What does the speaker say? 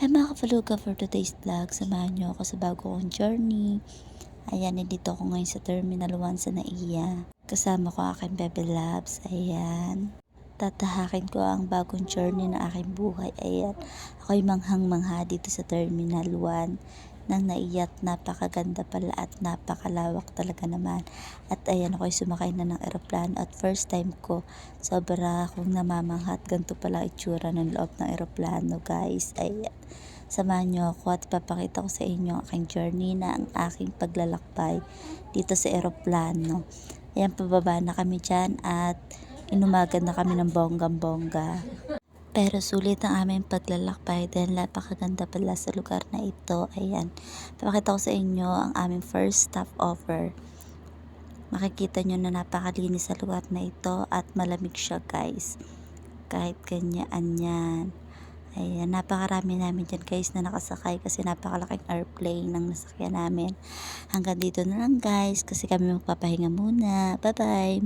Hi mga kapaluga, for today's vlog, samahan niyo ako sa bago kong journey. Ayan, nandito ako ngayon sa Terminal 1 sa Naiya. Kasama ko aking Bebe Labs. Ayan. Tatahakin ko ang bagong journey ng aking buhay. Ayan. Ako'y manghang-mangha dito sa Terminal 1 ng Naiya at napakaganda pala at napakalawak talaga naman. At ayan, ako'y sumakay na ng eroplano at first time ko. Sobra akong namamangha at ganito pala itsura ng loob ng eroplano, guys. Ayan. Samahan niyo ako at ipapakita ko sa inyo ang aking journey na ang aking paglalakbay dito sa eroplano. Ayan, pababa na kami dyan at inumagan na kami ng bonggang-bongga. Pero sulit ang aming paglalakbay dahil napakaganda pala sa lugar na ito. Ayan, papakita ko sa inyo ang aming first stopover. Makikita nyo na napakalinis sa lugar na ito at malamig siya, guys. Kahit ganyan yan. Ayan, napakarami namin dyan, guys, na nakasakay kasi napakalaking airplane ng nasakyan namin. Hanggang dito na lang, guys, kasi kami magpapahinga muna. Bye-bye!